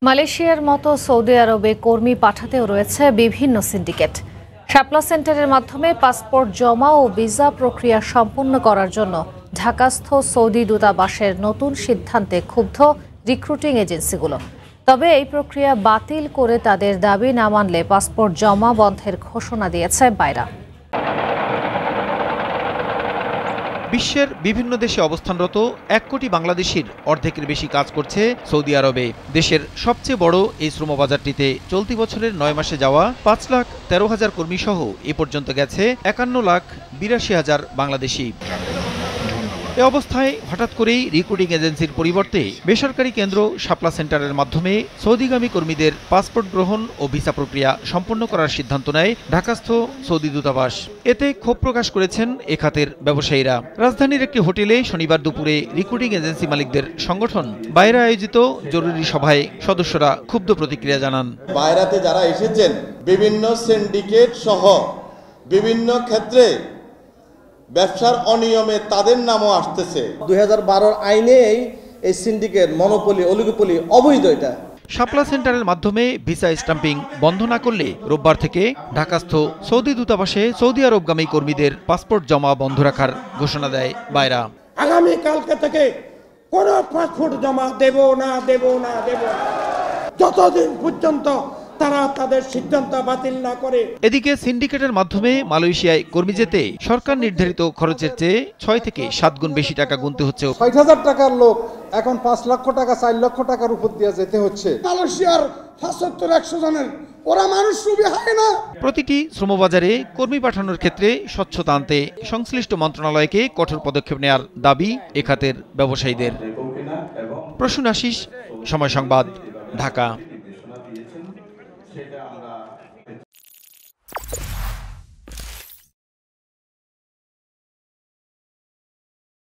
মালয়েশিয়ার মতো সৌদি আরবে কর্মী পাঠাতেও রয়েছে বিভিন্ন সিন্ডিকেট। শাপলা সেন্টারের মাধ্যমে পাসপোর্ট জমা ও ভিসা প্রক্রিয়া সম্পন্ন করার জন্য ঢাকাস্থ সৌদি দূতাবাসের নতুন সিদ্ধান্তে ক্ষুব্ধ রিক্রুটিং এজেন্সিগুলো। তবে এই প্রক্রিয়া বাতিল করে তাদের দাবি না মানলে পাসপোর্ট জমা বন্ধের ঘোষণা দিয়েছে বাইরা। বিশ্বের বিভিন্ন দেশে অবস্থানরত 1 কোটি বাংলাদেশির অর্ধেকের বেশি কাজ করছে সৌদি আরবে। দেশের সবচেয়ে বড় এই শ্রমবাজারটিতে চলতি বছরের 9 মাসে যাওয়া 5,13,000 কর্মী সহ এ পর্যন্ত গেছে 51,82,000 বাংলাদেশি। এ অবস্থায় হঠাৎ করেই রিক্রুটিং এজেন্সির পরিবর্তে বেসরকারি কেন্দ্র শাপলা সেন্টারের মাধ্যমে সৌদিগামী কর্মীদের পাসপোর্ট গ্রহণ ও ভিসা প্রক্রিয়া সম্পন্ন করার সিদ্ধান্ত নেয় ঢাকাস্থ সৌদি দূতাবাস। এতে ক্ষোভ প্রকাশ করেছেন এ খাতের ব্যবসায়ীরা। রাজধানীর একটি হোটেলে শনিবার দুপুরে রিক্রুটিং এজেন্সি মালিকদের সংগঠন বাইরা আয়োজিত জরুরি সভায় সদস্যরা ক্ষুব্ধ প্রতিক্রিয়া জানান। বাইরাতে যারা এসেছেন বিভিন্ন সিন্ডিকেট সহ বিভিন্ন ক্ষেত্রে ব্যবসার অনিয়মে তাদের নামও আসতেছে। 2012 আইনে এই সিন্ডিকেট মনোপলি অলিগোপলি অবৈধ। এটা শাপলা সেন্টারের মাধ্যমে ভিসা স্ট্যাম্পিং বন্ধ না করলে রোববার থেকে ঢাকাস্থ সৌদি দূতাবাসে সৌদি আরবগামী কর্মীদের পাসপোর্ট জমা বন্ধ রাখার ঘোষণা দেয় বাইরা। আগামী কালকে থেকে কোনো পাসপোর্ট জমা দেব না যতদিন পর্যন্ত তারা তাদের সিদ্ধান্ত বাতিল না করে। এদিকে সিন্ডিকেটের মাধ্যমে মালয়েশিয়ায় কর্মী যেতে সরকার নির্ধারিত খরচের চেয়ে 6 থেকে 7 গুণ বেশি টাকা গুনতে হচ্ছে। 60,000 টাকার লোক এখন 5 লক্ষ টাকা 4 লক্ষ টাকার উপর দিয়ে যেতে হচ্ছে। মালয়েশিয়ার 75-100 জনের ওরা মানুষ রুবি হয় না। প্রতিটি শ্রমবাজারে কর্মী পাঠানোর ক্ষেত্রে স্বচ্ছতা আনতে সংশ্লিষ্ট মন্ত্রণালয়কে কঠোর পদক্ষেপ নেওয়ার দাবি এ খাতের ব্যবসায়ীদের। প্রসূন আশিস, সময় সংবাদ, ঢাকা।